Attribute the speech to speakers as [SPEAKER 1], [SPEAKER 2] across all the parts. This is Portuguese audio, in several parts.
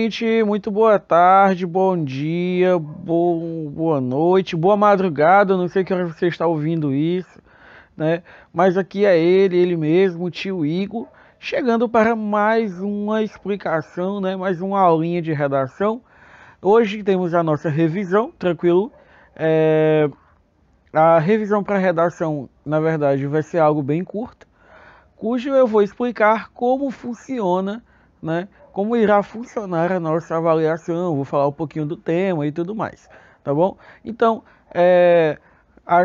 [SPEAKER 1] gente, muito boa tarde, bom dia, boa noite, boa madrugada, não sei que hora você está ouvindo isso, né? Mas aqui é ele mesmo, o tio Igor, chegando para mais uma explicação, né? Mais uma aulinha de redação. Hoje temos a nossa revisão, tranquilo. É, a revisão para redação, na verdade, vai ser algo bem curto, cujo eu vou explicar como funciona, né? Como irá funcionar a nossa avaliação, vou falar um pouquinho do tema e tudo mais, tá bom? Então,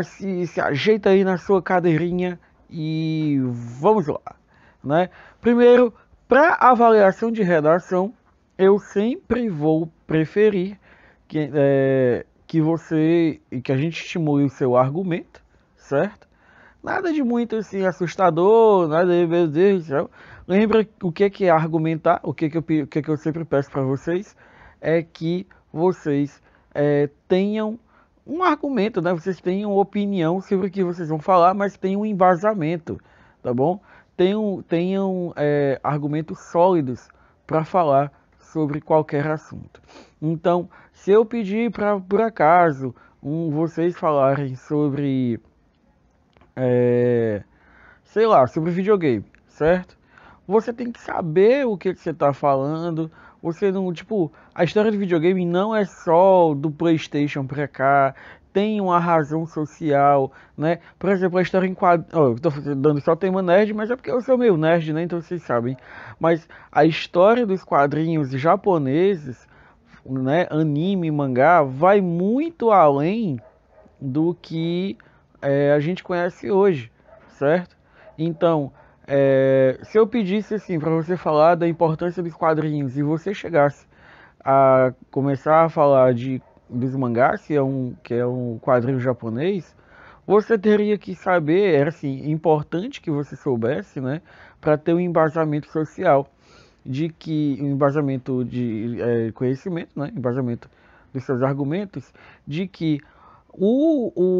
[SPEAKER 1] se ajeita aí na sua cadeirinha e vamos lá, né? Primeiro, para avaliação de redação, eu sempre vou preferir que a gente estimule o seu argumento, certo? Nada de muito assim assustador, nada de meu Deus do céu. Lembra o que é argumentar? O que eu sempre peço para vocês é que vocês tenham um argumento, né? Vocês tenham opinião sobre o que vocês vão falar, mas tenham um embasamento, tá bom? Tenham argumentos sólidos para falar sobre qualquer assunto. Então, se eu pedir para, por acaso, vocês falarem sobre é, sei lá, sobre videogame, certo? Você tem que saber o que você está falando. Você não, tipo, a história do videogame não é só do PlayStation pra cá. Tem uma razão social, né? Por exemplo, a história em quadrinhos. Oh, eu tô dando só tema nerd, mas é porque eu sou meio nerd, né? Então vocês sabem. Mas a história dos quadrinhos japoneses, né? Anime, mangá, vai muito além do que a gente conhece hoje, certo? Então, se eu pedisse assim para você falar da importância dos quadrinhos e você chegasse a começar a falar dos mangás, que é um quadrinho japonês, você teria que saber, era assim, importante que você soubesse, né, para ter um embasamento social, um embasamento de conhecimento, né, embasamento dos seus argumentos, de que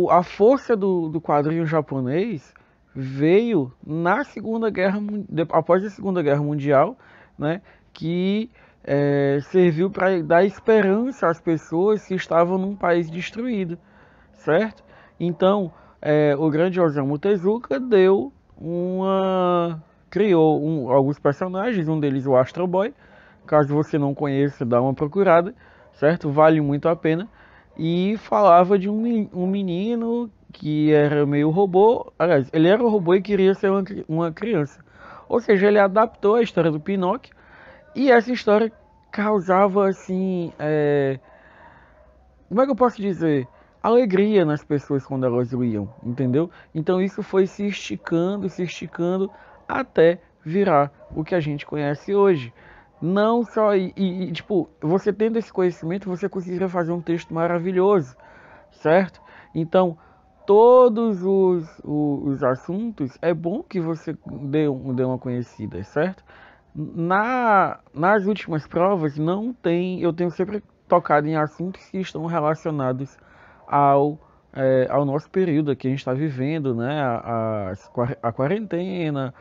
[SPEAKER 1] a força do quadrinho japonês veio na Segunda Guerra, após a Segunda Guerra Mundial, né, que serviu para dar esperança às pessoas que estavam num país destruído, certo? Então, o grande Osamu Tezuka criou alguns personagens, um deles o Astro Boy. Caso você não conheça, dá uma procurada, certo? Vale muito a pena. E falava de um menino que era meio robô. Aliás, ele era um robô e queria ser uma criança. Ou seja, ele adaptou a história do Pinóquio. E essa história causava, assim, como é que eu posso dizer? Alegria nas pessoas quando elas liam, entendeu? Então isso foi se esticando até virar o que a gente conhece hoje. Não só, tipo, você tendo esse conhecimento, você conseguiria fazer um texto maravilhoso, certo? Então, todos os assuntos, é bom que você dê uma conhecida, certo? Nas últimas provas, não tem, eu tenho sempre tocado em assuntos que estão relacionados ao nosso período que a gente está vivendo, né? A quarentena,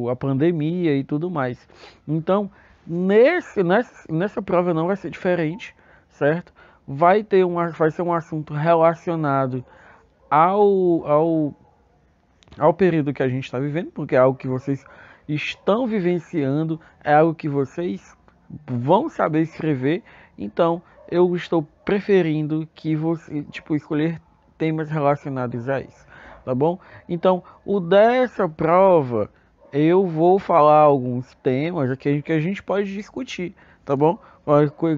[SPEAKER 1] a pandemia e tudo mais. Então, nessa prova não vai ser diferente, certo? Vai ser um assunto relacionado ao, ao, ao período que a gente está vivendo, porque é algo que vocês estão vivenciando, é algo que vocês vão saber escrever. Então, eu estou preferindo que você, tipo, escolher temas relacionados a isso, tá bom? Então, o dessa prova, eu vou falar alguns temas que a gente pode discutir, tá bom?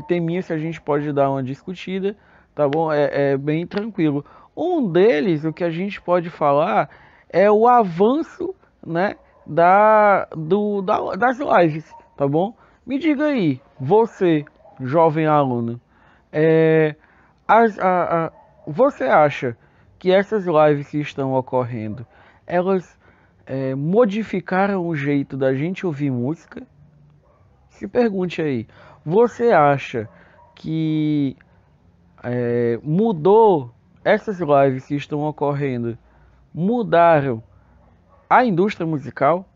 [SPEAKER 1] Teminhas que a gente pode dar uma discutida, tá bom? É bem tranquilo. Um deles, o que a gente pode falar, é o avanço, né, das lives, tá bom? Me diga aí, você, jovem aluno, é, você acha que essas lives que estão ocorrendo, elas modificaram o jeito da gente ouvir música? Se pergunte aí, você acha que mudou essas lives que estão ocorrendo, mudaram a indústria musical?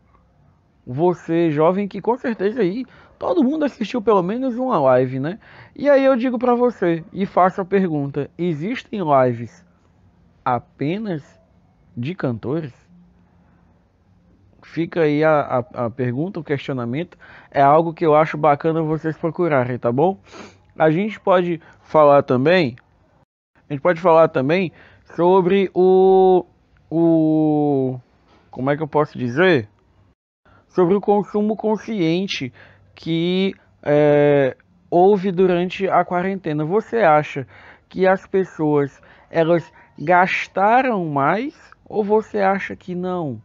[SPEAKER 1] Você, jovem, que com certeza aí todo mundo assistiu pelo menos uma live, né? E aí eu digo pra você e faço a pergunta: existem lives apenas de cantores? Fica aí a pergunta, o questionamento. É algo que eu acho bacana vocês procurarem, tá bom? A gente pode falar também, a gente pode falar também sobre o, como é que eu posso dizer? Sobre o consumo consciente que houve durante a quarentena. Você acha que as pessoas elas gastaram mais ou você acha que não?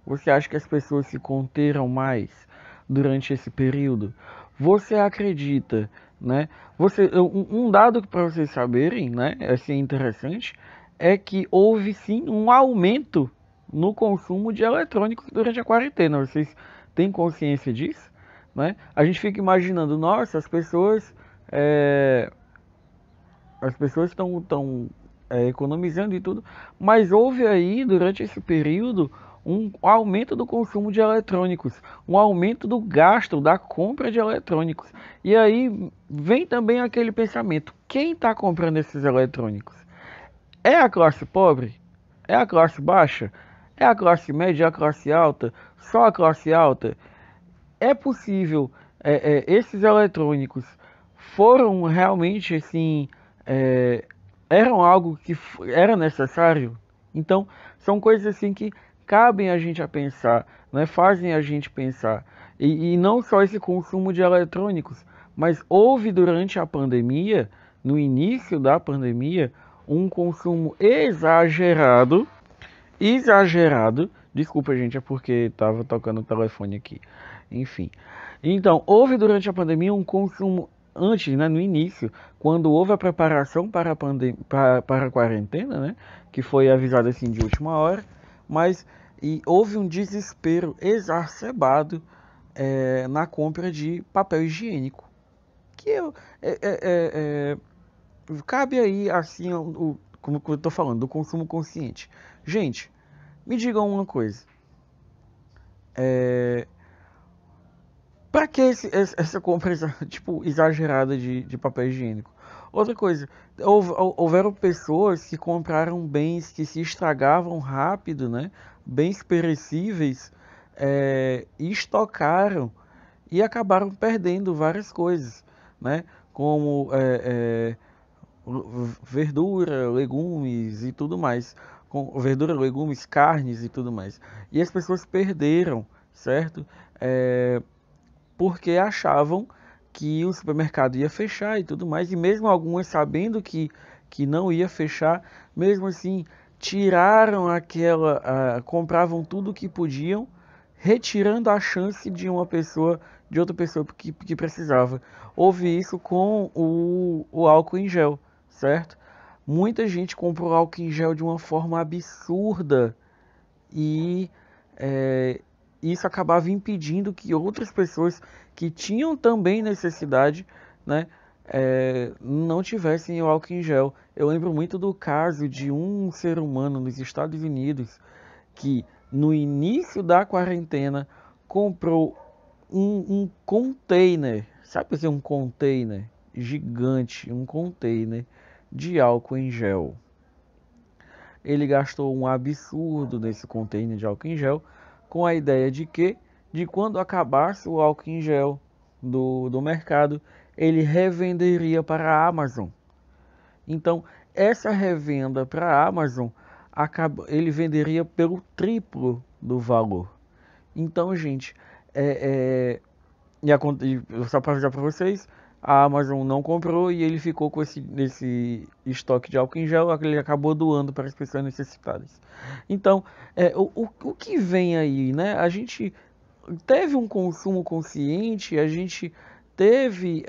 [SPEAKER 1] Você acha que as pessoas se conteram mais durante esse período? Você acredita, né? Um dado para vocês saberem, né? Assim, interessante, é que houve sim um aumento no consumo de eletrônicos durante a quarentena. Vocês têm consciência disso, né? A gente fica imaginando, nossa, é, as pessoas estão economizando e tudo, mas houve aí durante esse período um aumento do consumo de eletrônicos, um aumento do gasto, da compra de eletrônicos. E aí vem também aquele pensamento: quem está comprando esses eletrônicos? É a classe pobre? É a classe baixa? É a classe média? É a classe alta? Só a classe alta? É possível, esses eletrônicos foram realmente assim, é, eram algo que era necessário? Então, são coisas assim que cabem a gente a pensar, né? Fazem a gente pensar. E não só esse consumo de eletrônicos, mas houve durante a pandemia, no início da pandemia, um consumo exagerado. Desculpa, gente, é porque tava tocando o telefone aqui. Enfim. Então, houve durante a pandemia um consumo antes, né, no início, quando houve a preparação para para a quarentena, né, que foi avisado assim de última hora, mas houve um desespero exacerbado na compra de papel higiênico. Que eu, é, é, é, cabe aí assim como eu tô falando, do consumo consciente. Gente, me digam uma coisa. Pra que essa compra tipo, exagerada de papel higiênico? Outra coisa, houveram pessoas que compraram bens que se estragavam rápido, né? Bens perecíveis, e estocaram e acabaram perdendo várias coisas, né? Como verdura, legumes e tudo mais. Com verdura, legumes, carnes e tudo mais. E as pessoas perderam, certo? Porque achavam que o supermercado ia fechar e tudo mais, e mesmo algumas sabendo que não ia fechar, mesmo assim tiraram compravam tudo o que podiam, retirando a chance de outra pessoa que precisava. Houve isso com o álcool em gel, certo? Muita gente comprou álcool em gel de uma forma absurda e é, isso acabava impedindo que outras pessoas que tinham também necessidade, né, não tivessem o álcool em gel. Eu lembro muito do caso de um ser humano nos Estados Unidos que no início da quarentena comprou um container, sabe assim, um container gigante, um container de álcool em gel. Ele gastou um absurdo nesse container de álcool em gel, com a ideia de que, de quando acabasse o álcool em gel do mercado, ele revenderia para a Amazon. Então, essa revenda para a Amazon, ele venderia pelo triplo do valor. Então, gente, só para avisar para vocês, a Amazon não comprou e ele ficou com esse estoque de álcool em gel, que ele acabou doando para as pessoas necessitadas. Então, o que vem aí, né? A gente teve um consumo consciente, a gente teve.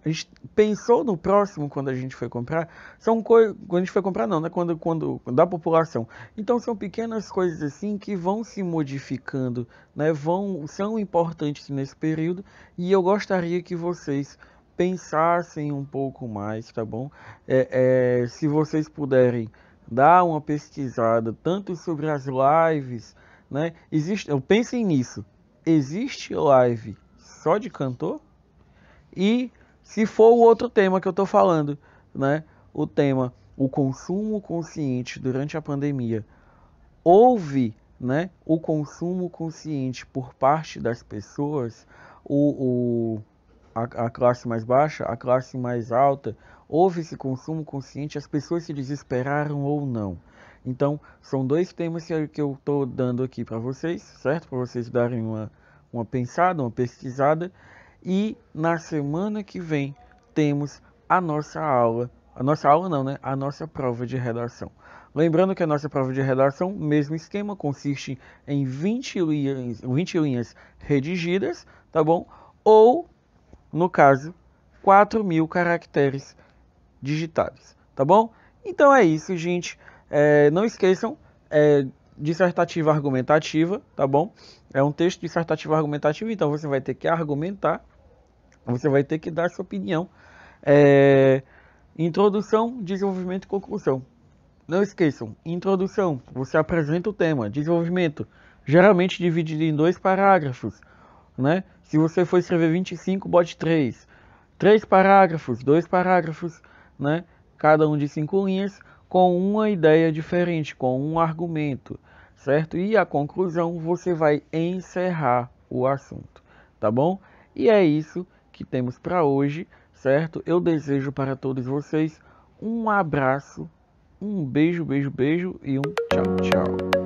[SPEAKER 1] A gente pensou no próximo quando a gente foi comprar. São coisas. Quando a gente foi comprar, não, né? Quando da população. Então são pequenas coisas assim que vão se modificando, né? São importantes nesse período. E eu gostaria que vocês pensassem um pouco mais, tá bom? Se vocês puderem dar uma pesquisada tanto sobre as lives, né? Pensem nisso. existe live só de cantor? E se for o outro tema que eu tô falando, né? O tema, o consumo consciente durante a pandemia, houve, né, o consumo consciente por parte das pessoas, a classe mais baixa, a classe mais alta, houve esse consumo consciente, as pessoas se desesperaram ou não? Então, são dois temas que eu estou dando aqui para vocês, certo? Para vocês darem uma pensada, uma pesquisada. E na semana que vem temos a nossa aula não, né? A nossa prova de redação. Lembrando que a nossa prova de redação, mesmo esquema, consiste em 20 linhas redigidas, tá bom? Ou, no caso, 4.000 caracteres digitados, tá bom? Então é isso, gente. Não esqueçam, dissertativa argumentativa, tá bom? É um texto dissertativo argumentativo, então você vai ter que argumentar, você vai ter que dar sua opinião. Introdução, desenvolvimento e conclusão. Não esqueçam, introdução, você apresenta o tema, desenvolvimento, geralmente dividido em 2 parágrafos, né? Se você for escrever 25, bote 3. 3 parágrafos, 2 parágrafos, né? Cada um de 5 linhas, com uma ideia diferente, com um argumento, certo? E a conclusão, você vai encerrar o assunto, tá bom? E é isso que temos para hoje, certo? Eu desejo para todos vocês um abraço, um beijo, beijo, beijo e um tchau, tchau.